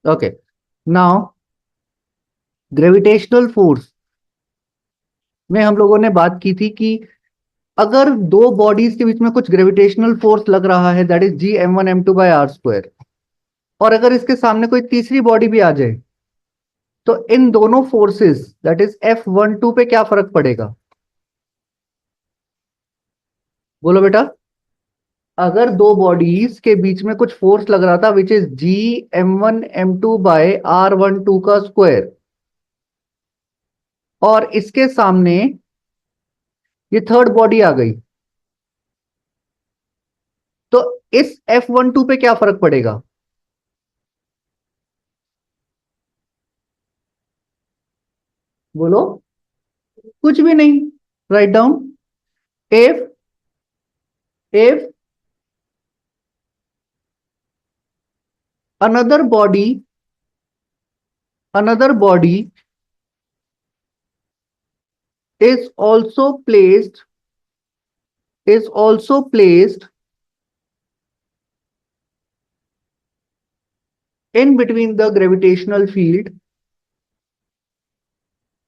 Okay, now gravitational force में हम लोगों ने बात की थी कि अगर दो बॉडीज के बीच में कुछ ग्रेविटेशनल फोर्स लग रहा है, दैट इज G m1m2/r², और अगर इसके सामने कोई तीसरी बॉडी भी आ जाए, तो इन दोनों फोर्सेस दैट इज F12 पे क्या फर्क पड़ेगा? बोलो बेटा। अगर दो बॉडीज के बीच में कुछ फोर्स लग रहा था विच इज G m1m2/r12 का स्क्वायर, और इसके सामने ये थर्ड बॉडी आ गई, तो इस F12 पे क्या फर्क पड़ेगा? बोलो। कुछ भी नहीं। Write down. If another body is also placed in between the gravitational field,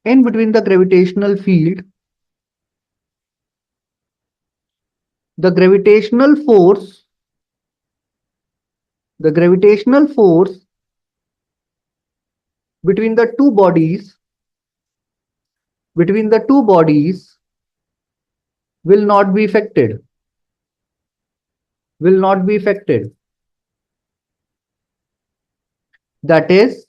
in between the gravitational field, the gravitational force, the gravitational force between the two bodies, between the two bodies will not be affected, will not be affected. That is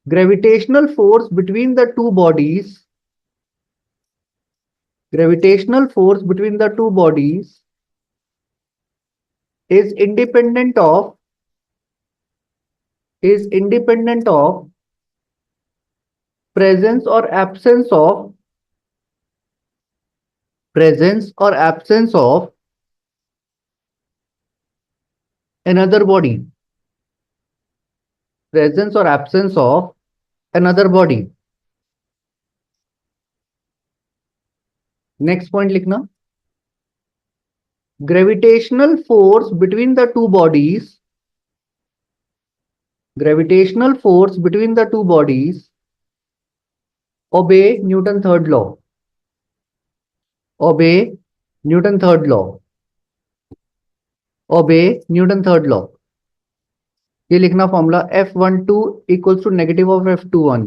gravitational force between the two bodies, gravitational force between the two bodies is independent of, is independent of presence or absence of, presence or absence of another body, presence or absence of another body. Next point लिखना, gravitational force between the two bodies, gravitational force between the two bodies obey Newton third law, obey Newton third law, obey Newton third law. ये लिखना formula F12 equals to negative of F21.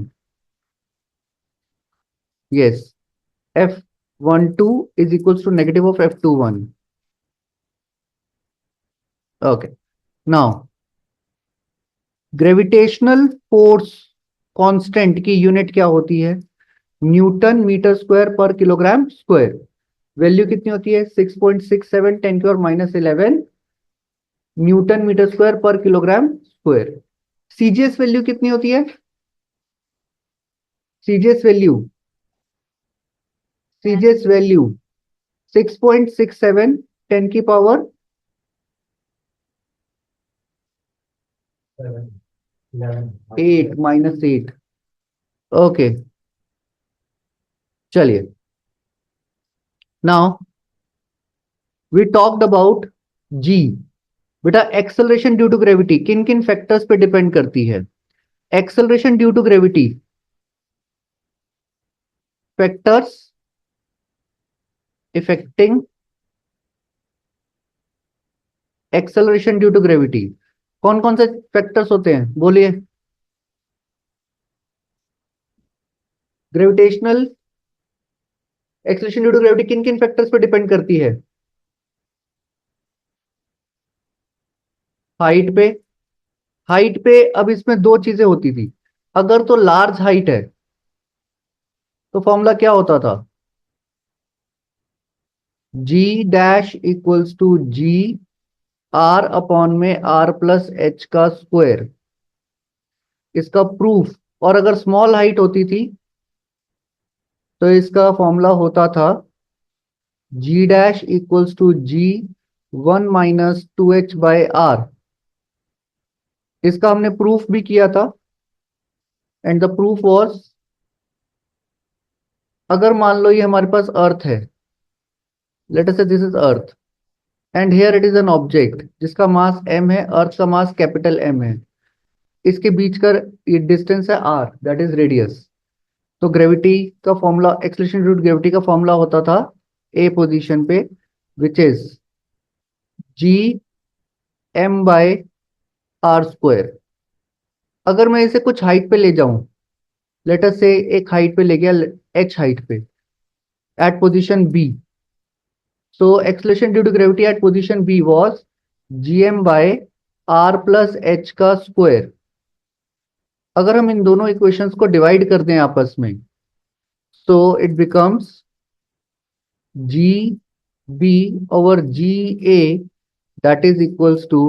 Yes, F12 is equals to negative of F21. Okay, now gravitational force constant की unit क्या होती है? Newton metre square per kilogram square. Value कितनी होती है? 6.67 10⁻11 newton metre square per kilogram square. CGS value कितनी होती है? सीजीएस वैल्यू, सीजीएस वैल्यू 6.67 10 की पावर 8 -8. ओके, चलिए. नाउ वी टॉक्ड अबाउट जी. बेटा एक्सेलरेशन ड्यू टू ग्रेविटी किन किन फैक्टर्स पे डिपेंड करती है? Acceleration due to gravity, factors affecting acceleration due to gravity. कौन कौन से फैक्टर्स होते हैं? बोलिए. Gravitational acceleration due to gravity किन किन फैक्टर्स पे डिपेंड करती है? हाइट पे. हाइट पे अब इसमें दो चीजें होती थी. अगर तो लार्ज हाइट है तो फॉर्मूला क्या होता था? G dash equals to g r upon में आर प्लस एच का स्क्वायर. इसका प्रूफ. और अगर स्मॉल हाइट होती थी तो इसका फॉर्मूला होता था g dash equals to g 1 - 2h/r. इसका हमने प्रूफ भी किया था, एंड द प्रूफ वाज, अगर मान लो ये हमारे पास अर्थ है, लेट अस से this is earth, and here it is an object जिसका मास m है, अर्थ का मास कैपिटल M है, इसके बीच का ये डिस्टेंस है r, दैट इज रेडियस। तो ग्रेविटी का formula, acceleration due to gravity का फॉर्मूला होता था ए पोजीशन पे, which is g m by r square. अगर मैं इसे कुछ हाइट पे ले जाऊं, लेट अस से एक हाइट पे ले गया, h हाइट पे, at position b, so acceleration due to gravity at position b was gm by r plus h का स्क्वायर। अगर हम इन दोनों इक्वेशंस को डिवाइड कर दें आपस में, so it becomes g b over g a, that is equals to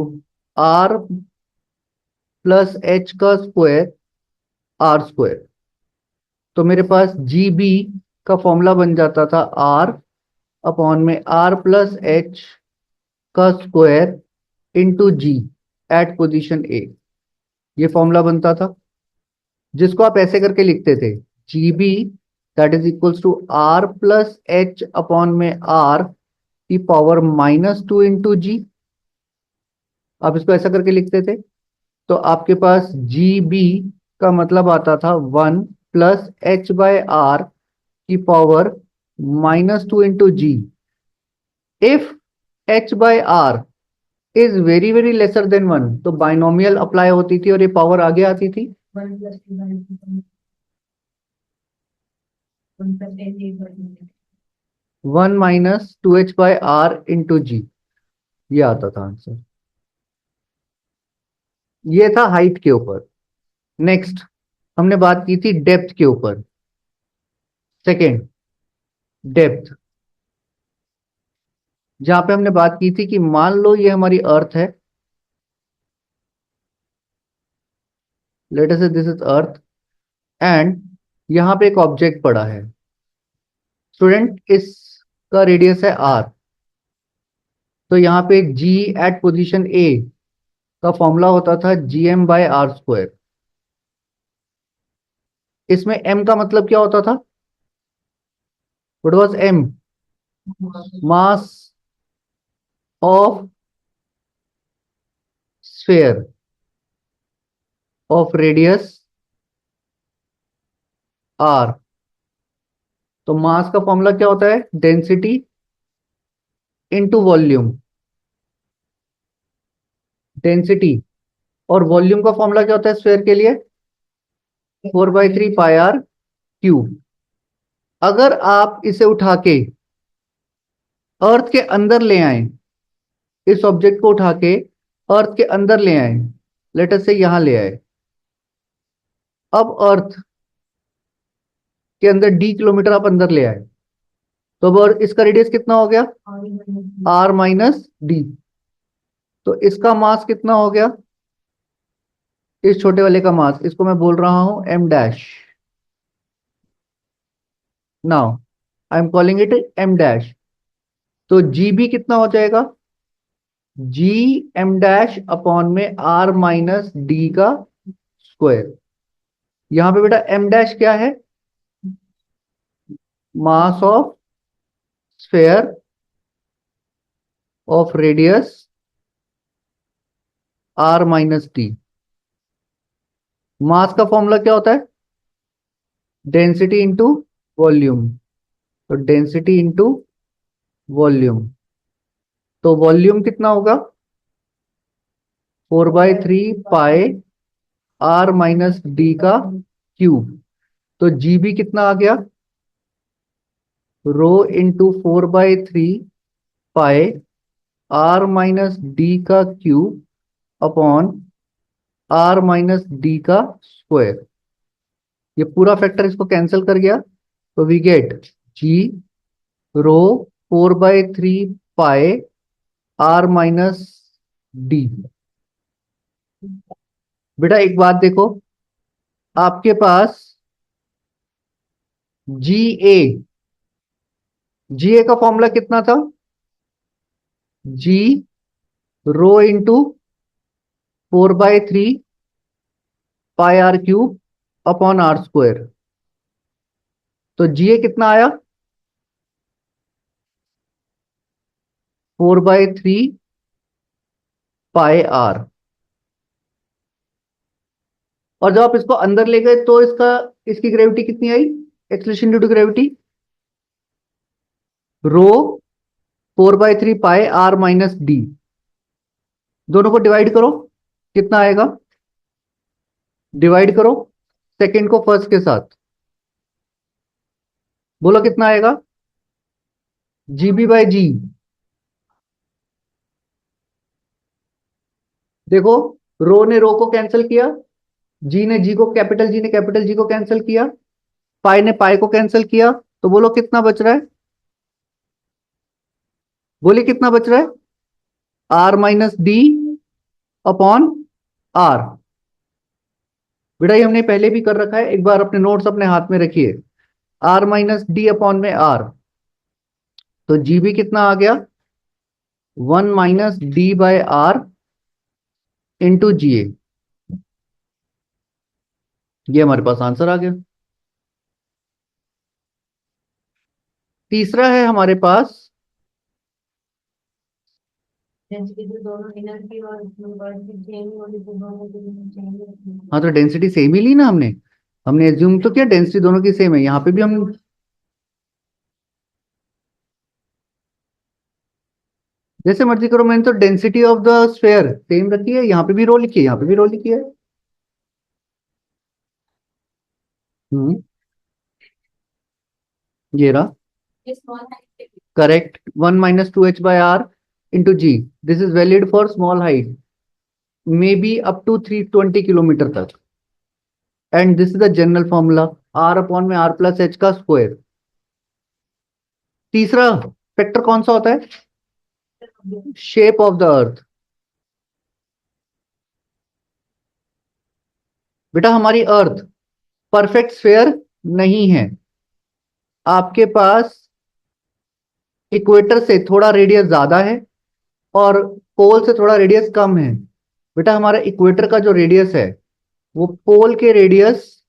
r plus h का स्क्वायर, आर स्क्वायर। तो मेरे पास जी बी का फॉर्मूला बन जाता था आर अपॉन में आर प्लस एच का square into g at position A, ये फॉर्मूला बनता था, जिसको आप ऐसे करके लिखते थे g b that is equals to r plus h upon में आर की पावर -2 इंटू जी। आप इसको ऐसा करके लिखते थे, तो आपके पास जी बी का मतलब आता था 1 + h/r की power -2 into g. If h/r is very very lesser than 1, तो बाइनोमियल अप्लाई होती थी और ये पावर आगे आती थी। 1 - 2h/r इंटू जी, ये आता था आंसर। ये था हाइट के ऊपर। नेक्स्ट हमने बात की थी डेप्थ के ऊपर। सेकेंड, डेप्थ, जहां पे हमने बात की थी कि मान लो ये हमारी अर्थ है, लेट अस से दिस इज अर्थ, एंड यहां पे एक ऑब्जेक्ट पड़ा है। स्टूडेंट, इसका रेडियस है r, तो यहाँ पे g एट पोजीशन a का फॉर्मूला होता था gm बाय आर स्क्वायर। इसमें m का मतलब क्या होता था? What was m? Mass of sphere of radius r। तो मास का फॉर्मूला क्या होता है? Density into volume. डेंसिटी और वॉल्यूम का फॉर्मूला क्या होता है स्फेयर के लिए? 4/3 πr क्यूब। अगर आप इसे उठा के अर्थ के अंदर ले आए, इस ऑब्जेक्ट को उठा के अर्थ के अंदर ले आए, लेट अस से यहां ले आए, अब अर्थ के अंदर d किलोमीटर आप अंदर ले आए, तो अब और इसका रेडियस कितना हो गया? r - d। तो इसका मास कितना हो गया? इस छोटे वाले का मास, इसको मैं बोल रहा हूं m dash. Now I am calling it m dash. तो gb कितना हो जाएगा? जी एम डैश अपॉन में r - d का स्क्वायर। यहां पे बेटा m डैश क्या है? Mass of sphere of radius r - d। मास का फॉर्मूला क्या होता है? Density into volume. तो डेंसिटी इंटू वॉल्यूम, तो वॉल्यूम कितना होगा? 4/3 π r - d का क्यूब। तो जीबी कितना आ गया? रो इंटू 4/3 π r - d का क्यूब अपॉन r - d का स्क्वायर। ये पूरा फैक्टर इसको कैंसिल कर गया, तो we get g rho 4/3 π r - d। बेटा एक बात देखो, आपके पास जी ए, जी ए का फॉर्मूला कितना था? G rho into 4/3 π r³ upon r square. तो जी ए कितना आया? 4/3 पाई आर। और जब आप इसको अंदर ले गए तो इसकी ग्रेविटी कितनी आई? Acceleration due to gravity rho 4/3 pi r minus d. दोनों को डिवाइड करो, कितना आएगा? डिवाइड करो सेकेंड को फर्स्ट के साथ, बोलो कितना आएगा? GB/G। देखो, रो ने रो को कैंसिल किया, जी ने जी को, कैपिटल जी ने कैपिटल जी को कैंसिल किया, पाई ने पाई को कैंसिल किया, तो बोलो कितना बच रहा है? बोलिए कितना बच रहा है? R minus d upon r. बेटा ये हमने पहले भी कर रखा है, एक बार अपने नोट्स अपने हाथ में रखिए। आर माइनस डी अपॉन में आर, तो जीबी कितना आ गया? 1 - d/r इंटू जी ए। ये हमारे पास आंसर आ गया। तीसरा है हमारे पास, हाँ तो डेंसिटी सेम ही ली ना हमने। हमने एज्यूम तो किया डेंसिटी दोनों की सेम है, यहाँ पे भी हम जैसे मर्जी करो। मैंने तो density of the sphere same रखी है, यहाँ पे भी रो लिखी है, यहाँ पे भी रो लिखी है। हम्म, ये रहा correct. 1 - 2h/r into g. This is valid for small height, may be up to 320 kilometre तक। And this is the general formula, r upon में आर प्लस एच का स्क्वायर। तीसरा फैक्टर कौन सा होता है? Shape of the earth. बेटा हमारी अर्थ परफेक्ट स्फेयर नहीं है। आपके पास इक्वेटर से थोड़ा रेडियस ज्यादा है और पोल से थोड़ा रेडियस कम है। बेटा हमारा इक्वेटर का जो रेडियस है वो पोल के रेडियस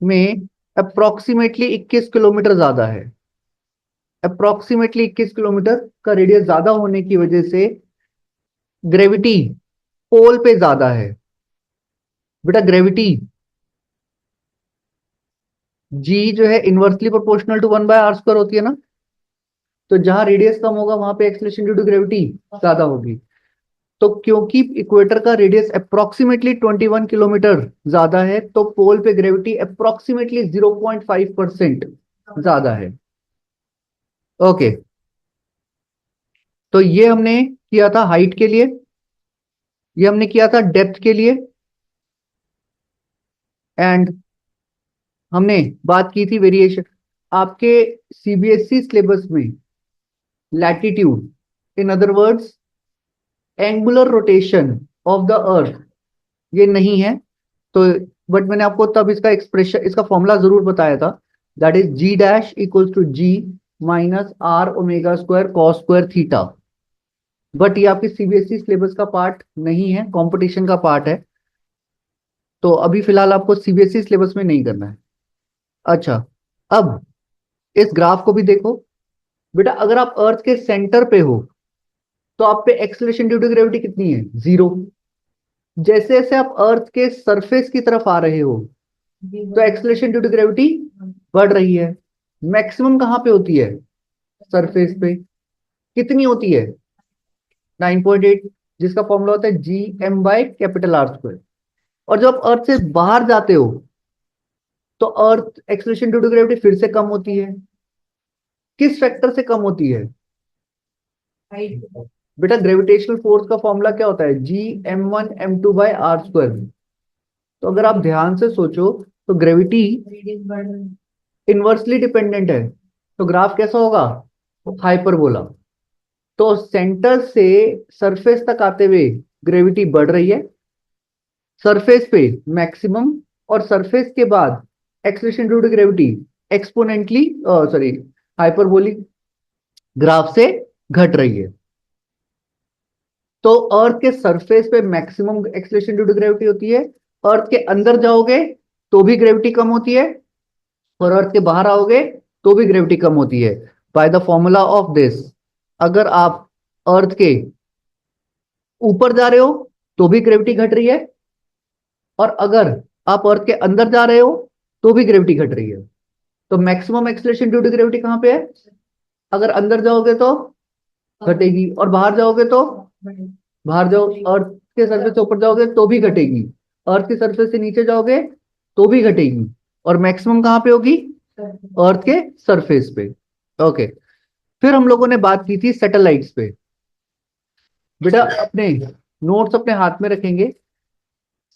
में अप्रोक्सीमेटली 21 किलोमीटर ज्यादा है। अप्रोक्सीमेटली 21 किलोमीटर का रेडियस ज्यादा होने की वजह से ग्रेविटी पोल पे ज्यादा है। बेटा ग्रेविटी जी जो है इनवर्सली प्रोपोर्शनल टू 1/r² होती है ना। तो जहां रेडियस कम होगा वहां पे एक्सेलरेशन ड्यू टू ग्रेविटी ज्यादा होगी। तो क्योंकि इक्वेटर का रेडियस अप्रोक्सीमेटली 21 किलोमीटर ज्यादा है, तो पोल पे ग्रेविटी अप्रोक्सीमेटली 0.5% ज्यादा है। ओके, तो ये हमने किया था हाइट के लिए, ये हमने किया था डेप्थ के लिए, एंड हमने बात की थी वेरिएशन। आपके सीबीएसई सिलेबस में latitude, in other words angular rotation of the अर्थ, ये नहीं है। तो बट मैंने आपको तब इसका एक्सप्रेशन, इसका फॉर्मूला जरूर बताया था, that is G' = G minus R⍵² cos square theta. But ये आपके सीबीएसई सिलेबस का पार्ट नहीं है, कंपटीशन का पार्ट है। तो अभी फिलहाल आपको सीबीएसई सिलेबस में नहीं करना है। अच्छा, अब इस ग्राफ को भी देखो। बेटा अगर आप अर्थ के सेंटर पे हो तो आप पे एक्सेलरेशन ड्यू टू ग्रेविटी कितनी है? 0। जैसे जैसे आप अर्थ के सरफेस की तरफ आ रहे हो तो एक्सेलरेशन ड्यू टू ग्रेविटी बढ़ रही है। मैक्सिमम कहाँ पे होती है? सरफेस पे। कितनी होती है? 9.8, जिसका फॉर्मूला होता है Gm/R²। और जब आप अर्थ से बाहर जाते हो तो अर्थ एक्सेलरेशन ड्यू टू ग्रेविटी फिर से कम होती है। किस फैक्टर से कम होती है? बेटा ग्रेविटेशनल फोर्स का फॉर्मूला क्या होता है? Gm1m2/r²। तो अगर आप ध्यान से सोचो तो ग्रेविटी इनवर्सली डिपेंडेंट है, तो ग्राफ कैसा होगा? हाइपरबोला। तो सेंटर से सरफेस तक आते हुए ग्रेविटी बढ़ रही है, सरफेस पे मैक्सिमम, और सरफेस के बाद acceleration due to gravity exponentially, sorry, hyperbolic graph से घट रही है। तो अर्थ के सरफेस पे maximum acceleration due to gravity होती है, अर्थ के अंदर जाओगे तो भी ग्रेविटी कम होती है, और अर्थ के बाहर आओगे तो भी ग्रेविटी कम होती है। By the formula of this, अगर आप अर्थ के ऊपर जा रहे हो तो भी ग्रेविटी घट रही है, और अगर आप अर्थ के अंदर जा रहे हो तो भी ग्रेविटी घट रही है। तो maximum acceleration due to gravity कहां पे है? अगर अंदर जाओगे तो घटेगी, और बाहर जाओगे तो, बाहर जाओ अर्थ के सरफेस से ऊपर जाओगे तो भी घटेगी, अर्थ के सरफेस से नीचे जाओगे तो भी घटेगी, और मैक्सिमम कहां पे होगी? अर्थ के सरफेस पे। ओके, फिर हम लोगों ने बात की थी सैटेलाइट्स पे। बेटा अपने नोट्स अपने हाथ में रखेंगे।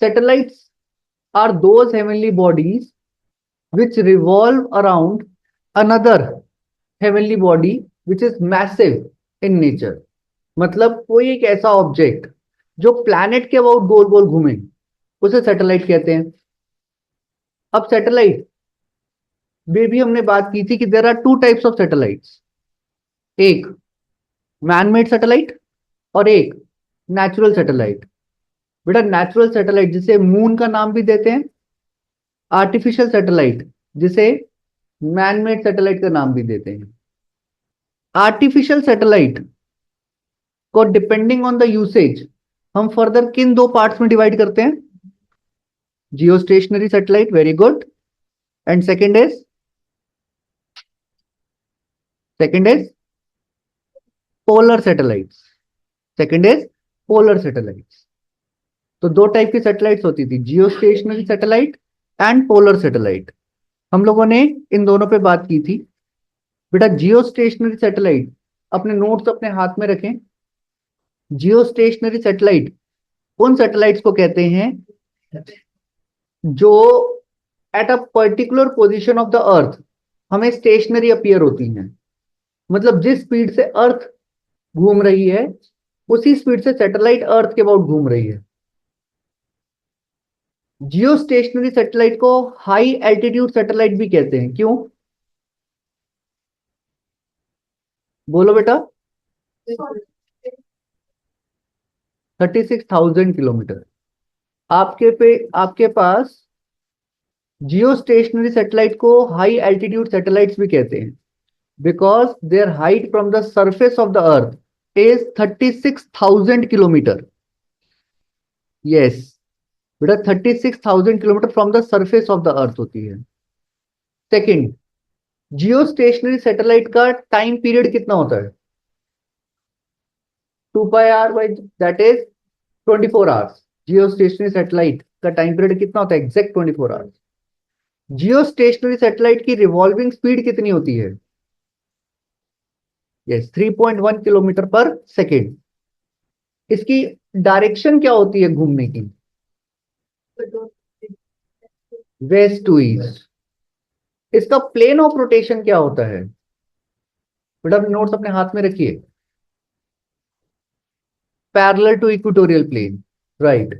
Satellites are those heavenly bodies which revolve around another heavenly body which is massive in nature. मतलब कोई एक ऐसा ऑब्जेक्ट जो प्लैनेट के अबाउट गोल गोल घूमे, उसे सैटेलाइट कहते हैं। अब सैटेलाइट में भी हमने बात की थी कि there are two types of satellites, एक मैन मेड सैटेलाइट और एक नेचुरल सैटेलाइट। बेटा नेचुरल सैटेलाइट जिसे मून का नाम भी देते हैं, आर्टिफिशियल सैटेलाइट जिसे मैन मेड सैटेलाइट का नाम भी देते हैं। आर्टिफिशियल सैटेलाइट को डिपेंडिंग ऑन द यूसेज हम फर्दर किन दो पार्ट्स में डिवाइड करते हैं? Geostationary satellite, very good, and second is polar satellites. Second is polar satellites. तो दो टाइप की सैटेलाइट्स होती थी, जियो stationery satellite and polar satellite. हम लोगों ने इन दोनों पे बात की थी। बेटा जियो स्टेशनरी सैटेलाइट, अपने नोट्स अपने हाथ में रखें। जियो स्टेशनरी सैटेलाइट उन सैटेलाइट्स को कहते हैं जो at a particular position of the अर्थ हमें स्टेशनरी अपीयर होती हैं। मतलब जिस स्पीड से अर्थ घूम रही है उसी स्पीड से सैटेलाइट अर्थ के अबाउट घूम रही है। जियो स्टेशनरी सैटेलाइट को हाई एल्टीट्यूड सैटेलाइट भी कहते हैं। क्यों? बोलो बेटा। 36,000 किलोमीटर। आपके पास जियो स्टेशनरी सैटेलाइट को हाई एल्टीट्यूड सैटेलाइट्स भी कहते हैं because their height from the surface of the earth is 36,000 kilometre. Yes बेटा, 36,000 kilometre from the surface of the अर्थ होती है। सेकेंड, जियो स्टेशनरी सैटेलाइट का टाइम पीरियड कितना होता है? 2 πr by that is 24 hours. Geostationary satellite का time period कितना होता है? Exact 24 hours. Geostationary satellite की रिवॉल्विंग स्पीड कितनी होती है? Yes, 3.1 kilometre per second. इसकी डायरेक्शन क्या होती है घूमने की? West to east. इसका प्लेन ऑफ रोटेशन क्या होता है? बेटा नोट्स अपने हाथ में रखिए। Parallel to equatorial plane, right.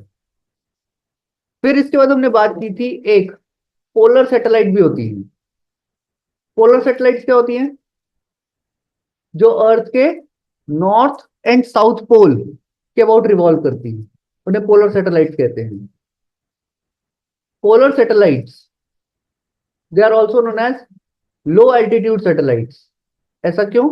फिर इसके बाद हमने बात की थी एक पोलर सैटेलाइट भी होती है। पोलर सैटेलाइट्स क्या होती हैं? जो अर्थ के नॉर्थ एंड साउथ पोल के अबाउट रिवॉल्व करती हैं, उन्हें पोलर सैटेलाइट्स कहते हैं। Polar satellites they are also known as low altitude satellites. ऐसा क्यों?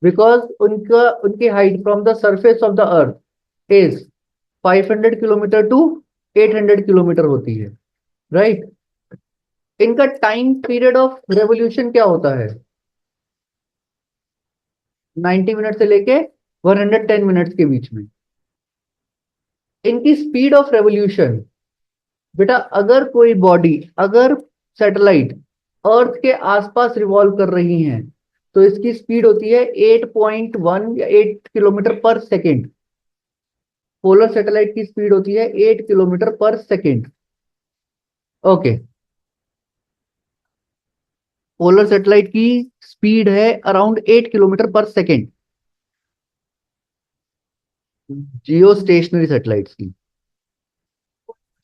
बिकॉज उनकी height from the surface of the earth is 500 kilometre to 800 kilometre होती है, राइट। इनका टाइम पीरियड ऑफ रेवोल्यूशन क्या होता है? 90 मिनट से लेके 110 मिनट्स के बीच में। इनकी स्पीड ऑफ रेवोल्यूशन, बेटा अगर सैटेलाइट अर्थ के आसपास रिवॉल्व कर रही हैं तो इसकी स्पीड होती है 8.1 या 8 kilometre per second. Polar satellite की स्पीड होती है 8 kilometre per second. Okay, polar satellite की स्पीड है अराउंड 8 किलोमीटर पर सेकेंड, जियो स्टेशनरी सैटेलाइट्स की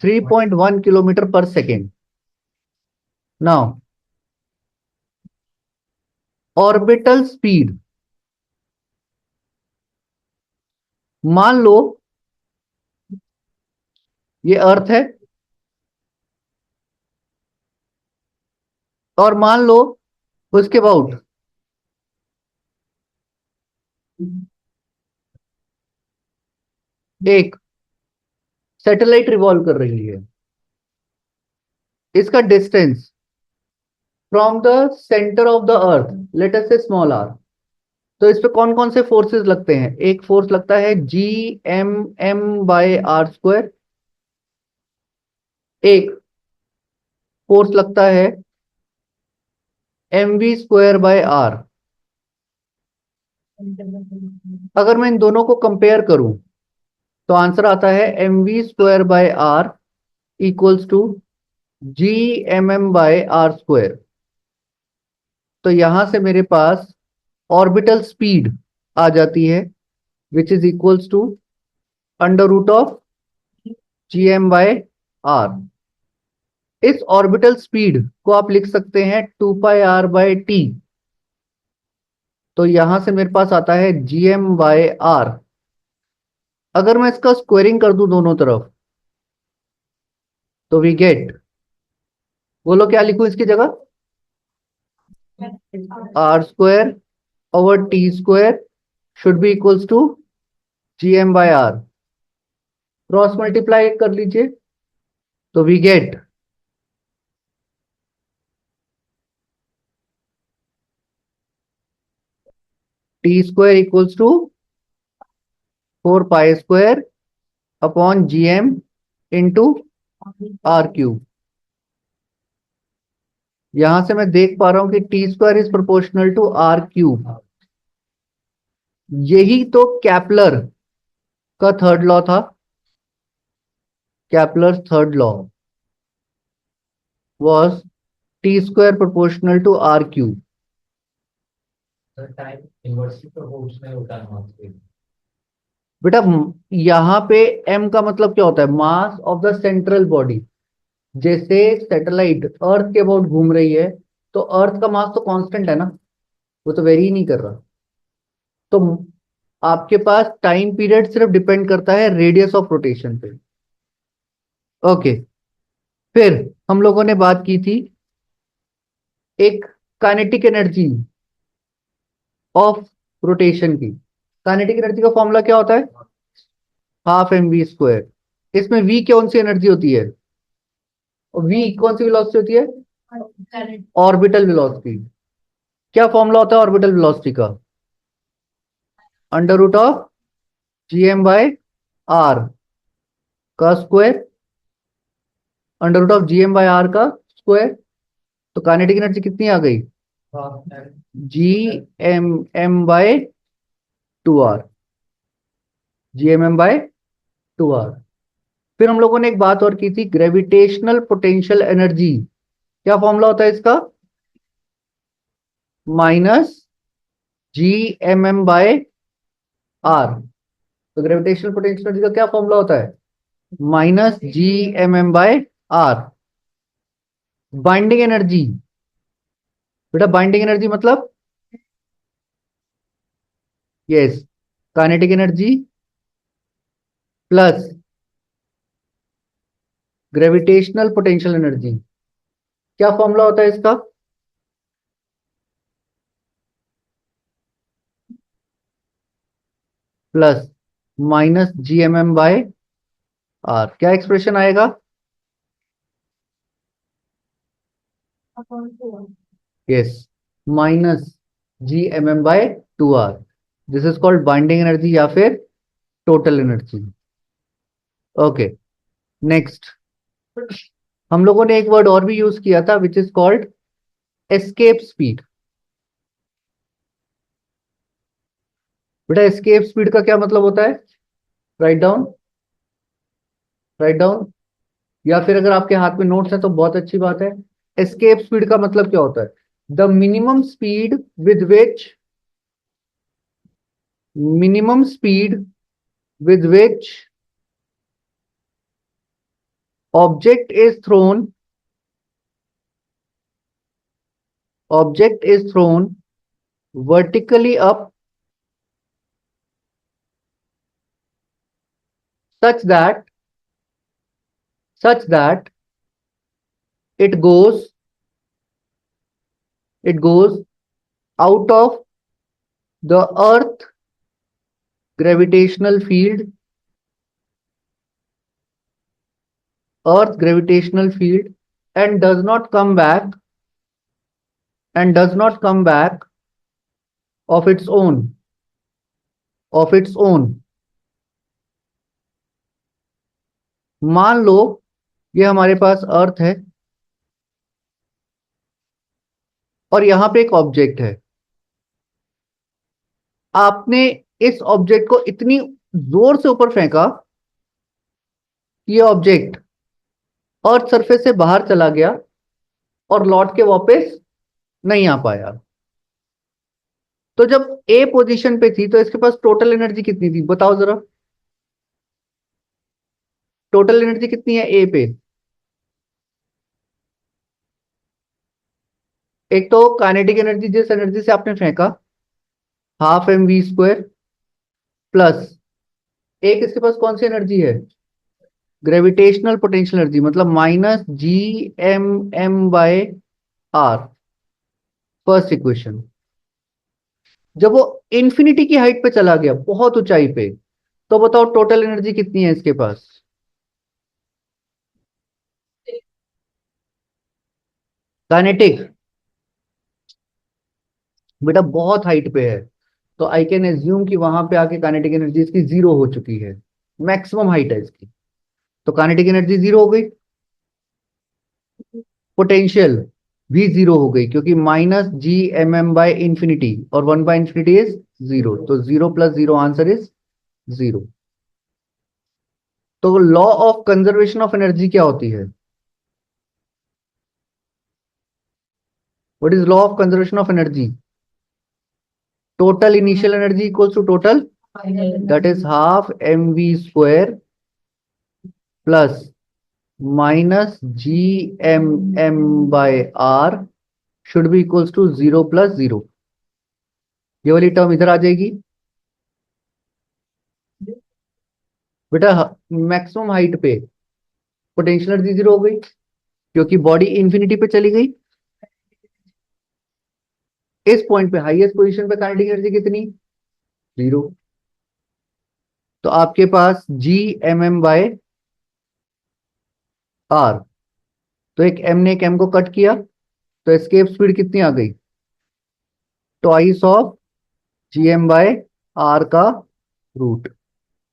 3.1 kilometre per second. Now orbital speed, मान लो ये अर्थ है, और मान लो उसके अबाउट एक सैटेलाइट रिवॉल्व कर रही है, इसका distance from the centre of the earth, let us से स्मॉल आर, तो इस पे कौन कौन से फोर्सेस लगते हैं? एक फोर्स लगता है Gm m/r², एक फोर्स लगता है mv²/r। अगर मैं इन दोनों को कंपेयर करूं तो आंसर आता है mv²/r इक्वल्स टू Gmm/r²। तो यहां से मेरे पास ऑर्बिटल स्पीड आ जाती है which is equals to √of Gm/r। इस ऑर्बिटल स्पीड को आप लिख सकते हैं 2πr/t। तो यहां से मेरे पास आता है Gm/r। अगर मैं इसका स्क्वेयरिंग कर दूं दोनों तरफ तो वी गेट, बोलो क्या लिखूं इसकी जगह? r²/t² should be equals to Gm/r। Cross multiply कर लीजिए तो we get t² equals to 4π² into r³ यहां से मैं देख पा रहा हूं कि t² is proportional to r³। यही तो कैपलर का थर्ड लॉ था। Kepler third law was t² proportional to r³। बेटा यहां पे m का मतलब क्या होता है? Mass of the central body. जैसे सैटेलाइट अर्थ के अबाउट घूम रही है तो अर्थ का मास तो कांस्टेंट है ना, वो तो वेरी ही नहीं कर रहा। तो आपके पास टाइम पीरियड सिर्फ डिपेंड करता है रेडियस ऑफ रोटेशन पे। ओके, फिर हम लोगों ने बात की थी एक काइनेटिक एनर्जी ऑफ रोटेशन की। काइनेटिक एनर्जी का फॉर्मूला क्या होता है? ½ mv²। इसमें v कौन सी एनर्जी होती है और v कौन सी वेलोसिटी होती है? Orbital velocity. क्या फॉर्मूला होता है ऑर्बिटल वेलोसिटी का? √of Gm/r का स्क्वायर, √of Gm/r का स्क्वायर। तो काइनेटिक एनर्जी कितनी आ गई? Gmm/2r। Gmm/2r। फिर हम लोगों ने एक बात और की थी, ग्रेविटेशनल पोटेंशियल एनर्जी। क्या फॉर्मूला होता है इसका? -Gmm/r। तो ग्रेविटेशनल पोटेंशियल एनर्जी का क्या फॉर्मूला होता है? -Gmm/r। बाइंडिंग एनर्जी, बेटा बाइंडिंग एनर्जी मतलब yes, kinetic energy plus gravitational potential energy. क्या फॉर्मूला होता है इसका? Plus -Gmm/r। क्या एक्सप्रेशन आएगा? Yes, -Gmm/2r। This is called binding energy या फिर टोटल एनर्जी। ओके, नेक्स्ट हम लोगों ने एक वर्ड और भी यूज किया था which is called escape speed. बेटा एस्केप स्पीड का क्या मतलब होता है? राइट डाउन, राइट डाउन, या फिर अगर आपके हाथ में नोट्स है तो बहुत अच्छी बात है। एस्केप स्पीड का मतलब क्या होता है? The minimum speed with which object is throne vertically up such that it goes It goes out of the earth gravitational field, and does not come back, of its own, of its own. मान लो ये हमारे पास अर्थ है और यहां पे एक object है। आपने इस ऑब्जेक्ट को इतनी जोर से ऊपर फेंका कि ये ऑब्जेक्ट अर्थ सरफेस से बाहर चला गया और लौट के वापस नहीं आ पाया। तो जब ए पोजीशन पे थी तो इसके पास टोटल एनर्जी कितनी थी, बताओ जरा। टोटल एनर्जी कितनी है ए पे? एक तो काइनेटिक एनर्जी, जिस एनर्जी से आपने फेंका, ½ mv², प्लस एक इसके पास कौन सी एनर्जी है, ग्रेविटेशनल पोटेंशियल एनर्जी, मतलब -Gmm/r। First equation. जब वो इंफिनिटी की हाइट पे चला गया, बहुत ऊंचाई पे, तो बताओ टोटल एनर्जी कितनी है इसके पास? काइनेटिक बेटा बहुत हाइट पे है, तो आई कैन एज्यूम कि वहां पे आके काइनेटिक एनर्जी इसकी जीरो हो चुकी है। मैक्सिमम हाइट है इसकी, तो काइनेटिक एनर्जी जीरो हो गई। पोटेंशियल भी जीरो हो गई, क्योंकि -Gmm/∞, और 1/∞ इज जीरो, तो 0 + 0 आंसर इज जीरो। तो law of conservation of energy क्या होती है? What is law of conservation of energy? Total initial energy equals to total, that is ½ mv² plus -Gmm/r should be equals to 0 + 0। ये वाली term इधर आ जाएगी बेटा। Maximum height पे पोटेंशियल एनर्जी जीरो हो गई, क्योंकि बॉडी इंफिनिटी पे चली गई। इस पॉइंट पे हाईएस्ट पोजीशन पे काइनेटिक एनर्जी कितनी, जीरो। तो आपके पास Gmm/r, तो एक m ने एक m को कट किया, तो एस्केप स्पीड कितनी आ गई, ट्वाइस ऑफ Gm/r का रूट।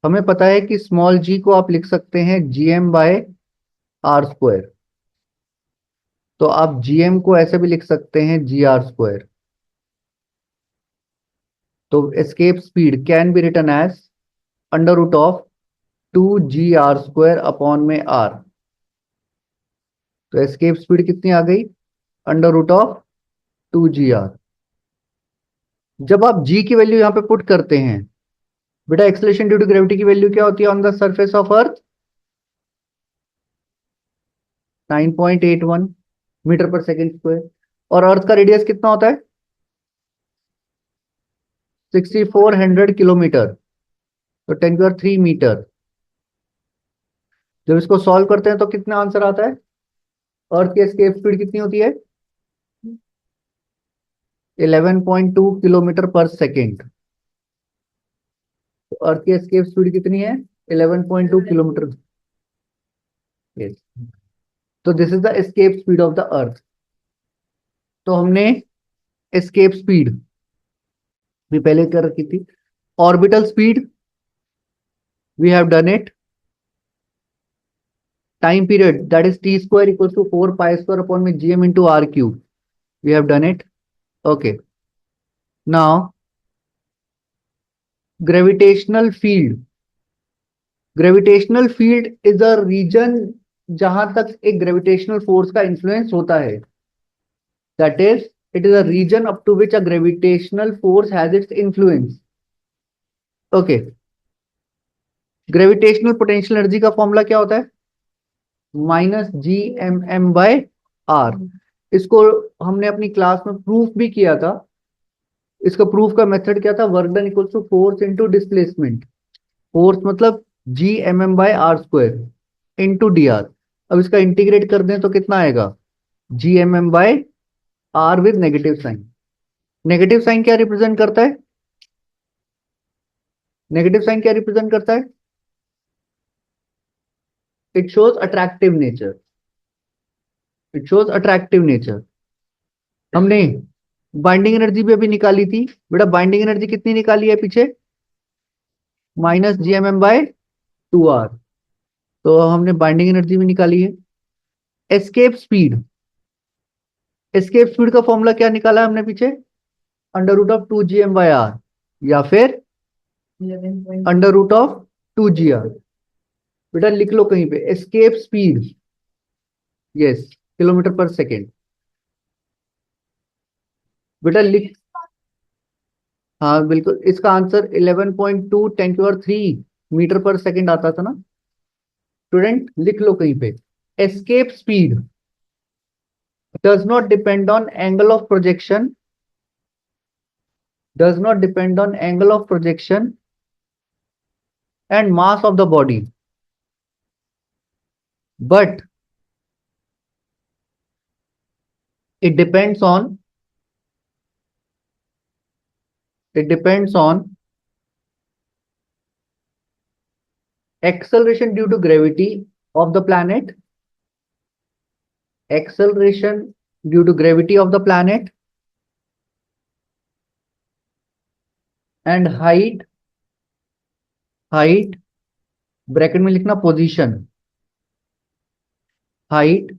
हमें पता है कि स्मॉल g को आप लिख सकते हैं Gm/r², तो आप gm को ऐसे भी लिख सकते हैं gr²। तो escape speed can be written as √2gr²/r। तो एस्केप स्पीड कितनी आ गई, √2gr। जब आप g की वैल्यू यहां पे पुट करते हैं बेटा, एक्सेलरेशन ड्यू टू ग्रेविटी की वैल्यू क्या होती है on the surface of earth? 9.81 metre per second square. और अर्थ का रेडियस कितना होता है, 6400 किलोमीटर, तो 10⁻³ मीटर। जब इसको सॉल्व करते हैं तो कितना आंसर आता है? अर्थ की एस्केप स्पीड कितनी होती है, 11.2 किलोमीटर पर सेकेंड। तो अर्थ की एस्केप स्पीड कितनी है, 11.2 किलोमीटर। यस, तो this is the escape speed of the earth. तो हमने एस्केप स्पीड भी पहले कर रखी थी। Orbital speed we have done it. Time period that is t² = 4π² we have done it. Okay, now gravitational field is a region जहां तक एक ग्रेविटेशनल फोर्स का इन्फ्लुएंस होता है, that is it is a region up to which a gravitational force has its influence. Okay, gravitational potential energy का formula क्या होता है, -Gmm/r। इसको हमने अपनी क्लास में प्रूफ भी किया था। इसका प्रूफ का मेथड क्या था, work done equals to force into displacement. Force मतलब Gmm/r² इंटू dr। अब इसका इंटीग्रेट कर दें तो कितना आएगा, Gmm/r r with negative sign. Negative sign क्या रिप्रेजेंट करता है? नेगेटिव साइन क्या रिप्रेजेंट करता है? It shows attractive nature. It shows attractive nature. हमने बाइंडिंग एनर्जी भी अभी निकाली थी बेटा। बाइंडिंग एनर्जी कितनी निकाली है पीछे? -GMM/2R। तो हमने बाइंडिंग एनर्जी भी निकाली है। Escape speed. एस्केप स्पीड का फॉर्मूला क्या निकाला है हमने पीछे? √2GM/R या फिर √2GR। बेटा लिख लो कहीं पे, escape speed. Yes, kilometre per second. बेटा लिख। हाँ बिल्कुल, इसका आंसर 11.2 10⁻³ मीटर पर सेकेंड आता था ना स्टूडेंट। लिख लो कहीं पे, escape speed does not depend on angle of projection, does not depend on angle of projection and mass of the body, but it depends on acceleration due to gravity of the planet, acceleration due to gravity of the planet and height bracket में लिखना position, height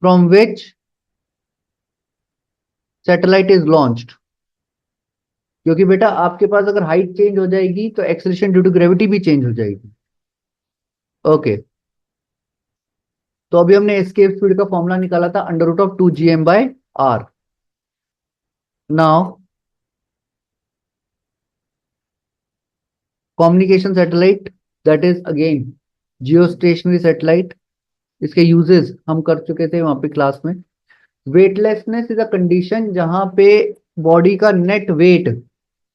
from which satellite is launched। क्योंकि बेटा आपके पास अगर height change हो जाएगी तो acceleration due to gravity भी चेंज हो जाएगी। ओके, तो अभी हमने एस्केप स्पीड का फॉर्मूला निकाला था √2GM/R। Now communication satellite, that is again Jio stationery satellite. इसके यूजेस हम कर चुके थे वहां पे क्लास में। वेटलेसनेस इज अ कंडीशन जहां पे बॉडी का नेट वेट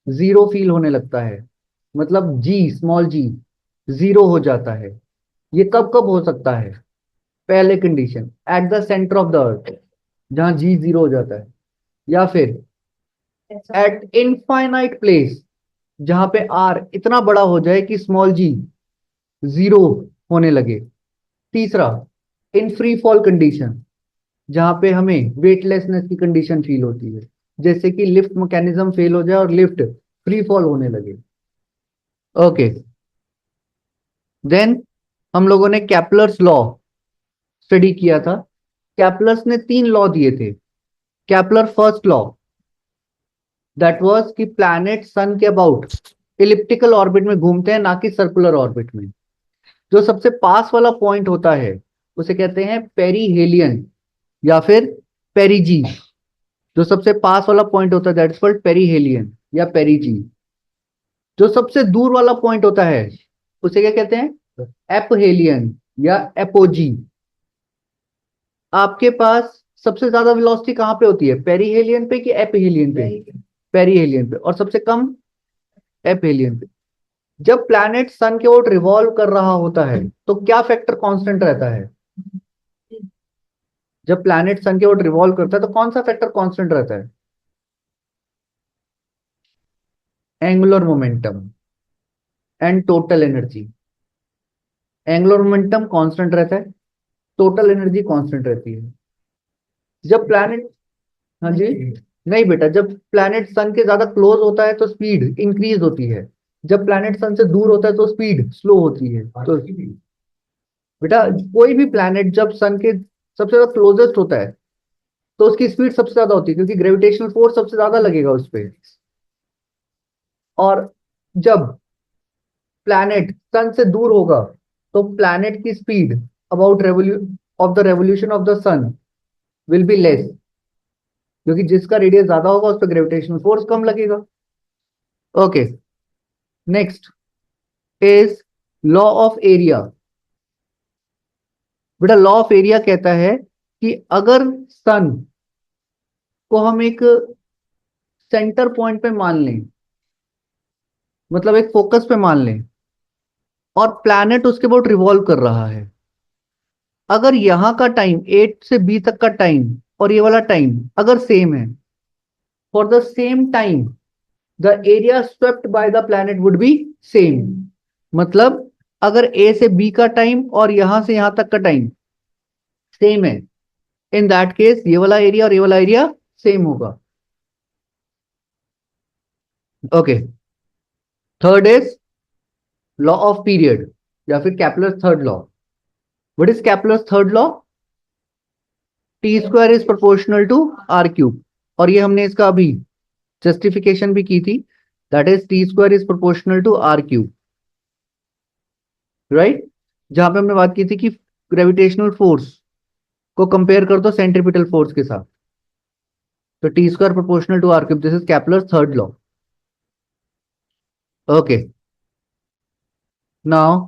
जीरो फील होने लगता है, मतलब जी, स्मॉल जी जीरो हो जाता है। ये कब कब हो सकता है? पहले condition at the centre of the अर्थ, जहां जी जीरो हो जाता है, या फिर एट इनफाइनाइट प्लेस, जहां पे आर इतना बड़ा हो जाए कि स्मॉल जी जीरो होने लगे। तीसरा, इन फ्री फॉल कंडीशन, जहां पे हमें वेटलेसनेस की कंडीशन फील होती है, जैसे कि लिफ्ट मैकेनिज्म फेल हो जाए और लिफ्ट फ्री फॉल होने लगे। ओके, देन हम लोगों ने कैपलर्स लॉ स्टडी किया था। कैपलर्स ने 3 लॉ दिए थे। कैपलर फर्स्ट लॉ, दैट वाज कि प्लैनेट सन के अबाउट इलिप्टिकल ऑर्बिट में घूमते हैं, ना कि सर्कुलर ऑर्बिट में। जो सबसे पास वाला पॉइंट होता है उसे कहते हैं पेरीहेलियन या फिर पेरीजी। जो सबसे पास वाला पॉइंट होता है दैट इज कॉल्ड पेरीहेलियन या पेरीजी। जो सबसे दूर वाला पॉइंट होता है उसे क्या कहते हैं? एपहेलियन या एपोजी। आपके पास सबसे ज्यादा वेलोसिटी कहाँ पे होती है, पेरीहेलियन पे कि एपहेलियन पे? पेरीहेलियन पे। और सबसे कम एपहेलियन पे। जब प्लैनेट सन के ओर रिवॉल्व कर रहा होता है तो क्या फैक्टर कांस्टेंट रहता है? जब प्लैनेट सन के ओर रिवॉल्व करता है तो कौन सा फैक्टर कांस्टेंट रहता है? Angular momentum and total energy. Angular momentum constant रहता है, टोटल एनर्जी कांस्टेंट रहती है। जब प्लैनेट, हाँ जी, नहीं बेटा, जब प्लैनेट सन के ज्यादा क्लोज होता है तो स्पीड इंक्रीज होती है, जब प्लैनेट सन से दूर होता है तो स्पीड स्लो होती है। तो बेटा कोई भी प्लैनेट जब सन के सबसे ज्यादा क्लोजेस्ट होता है तो उसकी स्पीड सबसे ज्यादा होती है, क्योंकि ग्रेविटेशनल फोर्स सबसे ज्यादा लगेगा उस पर। और जब प्लैनेट सन से दूर होगा तो प्लैनेट की speed about revolu of the revolution of the sun will be less, क्योंकि जिसका रेडियस ज्यादा होगा उस पर ग्रेविटेशनल फोर्स कम लगेगा। Okay, next is law of area. बेटा लॉ ऑफ एरिया कहता है कि अगर सन को हम एक सेंटर पॉइंट पे मान लें, मतलब एक फोकस पे मान लें, और प्लैनेट उसके अबाउट रिवॉल्व कर रहा है, अगर यहां का टाइम A से B तक का टाइम और ये वाला टाइम अगर सेम है, for the same time the area swept by the planet would be same. मतलब अगर ए से बी का टाइम और यहां से यहां तक का टाइम सेम है, इन दैट केस ये वाला एरिया और ये वाला एरिया सेम होगा। Okay, third is law of period या फिर Kepler third law. What is Kepler third law? T square is proportional to r cube, और ये हमने इसका अभी जस्टिफिकेशन भी की थी, that is t square is proportional to r cube, right? जहां पे हमने बात की थी कि ग्रेविटेशनल फोर्स को कंपेयर कर दो सेंट्रीपिटल फोर्स के साथ, तो t square proportional to r cube, this is Kepler third law. Okay, now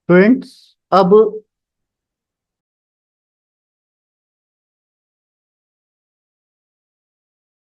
friends, अब